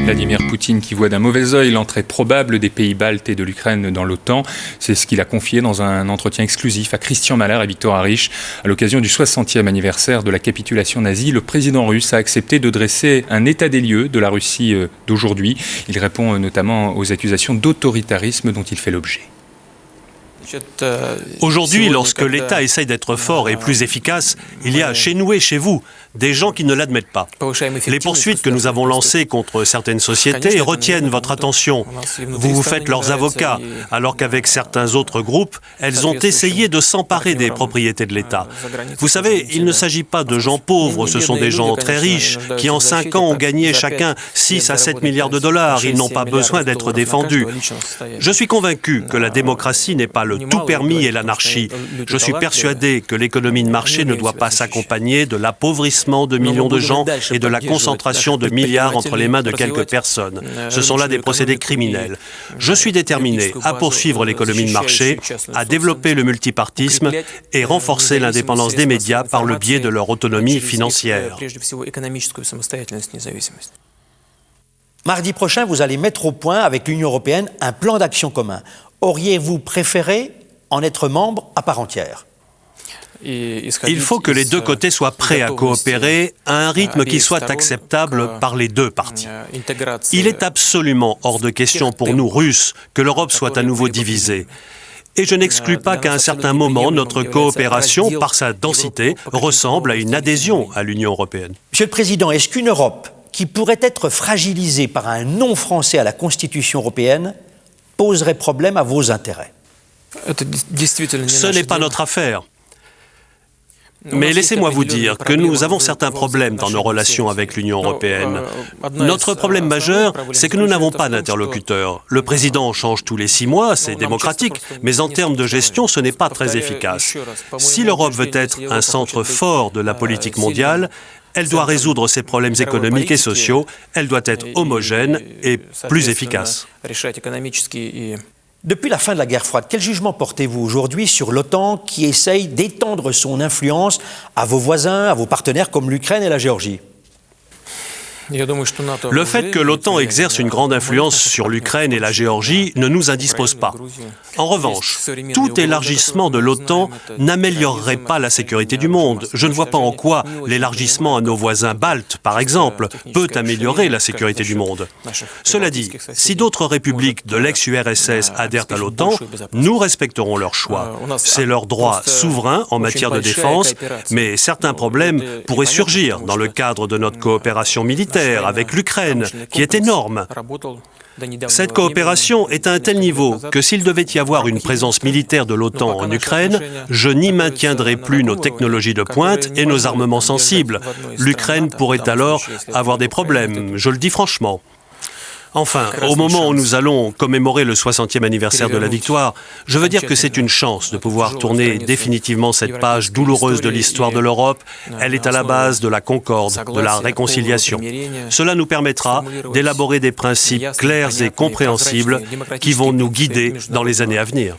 Vladimir Poutine qui voit d'un mauvais œil l'entrée probable des pays baltes et de l'Ukraine dans l'OTAN. C'est ce qu'il a confié dans un entretien exclusif à Christian Mahler et Victor Harich. À l'occasion du 60e anniversaire de la capitulation nazie, le président russe a accepté de dresser un état des lieux de la Russie d'aujourd'hui. Il répond notamment aux accusations d'autoritarisme dont il fait l'objet. Aujourd'hui, lorsque l'État essaye d'être fort et plus efficace, il y a chez nous et chez vous des gens qui ne l'admettent pas. Les poursuites que nous avons lancées contre certaines sociétés retiennent votre attention. Vous faites leurs avocats, alors qu'avec certains autres groupes, elles ont essayé de s'emparer des propriétés de l'État. Vous savez, il ne s'agit pas de gens pauvres, ce sont des gens très riches qui en 5 ans ont gagné chacun 6 à 7 milliards de dollars. Ils n'ont pas besoin d'être défendus. Je suis convaincu que la démocratie n'est pas le tout permis et l'anarchie. Je suis persuadé que l'économie de marché ne doit pas s'accompagner de l'appauvrissement de millions de gens et de la concentration de milliards entre les mains de quelques personnes. Ce sont là des procédés criminels. Je suis déterminé à poursuivre l'économie de marché, à développer le multipartisme et renforcer l'indépendance des médias par le biais de leur autonomie financière. Mardi prochain, vous allez mettre au point avec l'Union européenne un plan d'action commun. Auriez-vous préféré en être membre à part entière ? Il faut que les deux côtés soient prêts à coopérer à un rythme qui soit acceptable par les deux parties. Il est absolument hors de question pour nous, Russes, que l'Europe soit à nouveau divisée. Et je n'exclus pas qu'à un certain moment, notre coopération, par sa densité, ressemble à une adhésion à l'Union européenne. Monsieur le Président, est-ce qu'une Europe qui pourrait être fragilisée par un non français à la Constitution européenne poserait problème à vos intérêts? Ce n'est pas notre affaire. Mais laissez-moi vous dire que nous avons certains problèmes dans nos relations avec l'Union européenne. Notre problème majeur, c'est que nous n'avons pas d'interlocuteur. Le président change tous les 6 mois, c'est démocratique, mais en termes de gestion, ce n'est pas très efficace. Si l'Europe veut être un centre fort de la politique mondiale, elle doit résoudre ses problèmes économiques et sociaux, elle doit être homogène et plus efficace. Depuis la fin de la guerre froide, quel jugement portez-vous aujourd'hui sur l'OTAN qui essaye d'étendre son influence à vos voisins, à vos partenaires comme l'Ukraine et la Géorgie ? Le fait que l'OTAN exerce une grande influence sur l'Ukraine et la Géorgie ne nous indispose pas. En revanche, tout élargissement de l'OTAN n'améliorerait pas la sécurité du monde. Je ne vois pas en quoi l'élargissement à nos voisins baltes, par exemple, peut améliorer la sécurité du monde. Cela dit, si d'autres républiques de l'ex-URSS adhèrent à l'OTAN, nous respecterons leur choix. C'est leur droit souverain en matière de défense, mais certains problèmes pourraient surgir dans le cadre de notre coopération militaire avec l'Ukraine, qui est énorme. Cette coopération est à un tel niveau que s'il devait y avoir une présence militaire de l'OTAN en Ukraine, je n'y maintiendrai plus nos technologies de pointe et nos armements sensibles. L'Ukraine pourrait alors avoir des problèmes, je le dis franchement. Enfin, au moment où nous allons commémorer le 60e anniversaire de la victoire, je veux dire que c'est une chance de pouvoir tourner définitivement cette page douloureuse de l'histoire de l'Europe. Elle est à la base de la concorde, de la réconciliation. Cela nous permettra d'élaborer des principes clairs et compréhensibles qui vont nous guider dans les années à venir.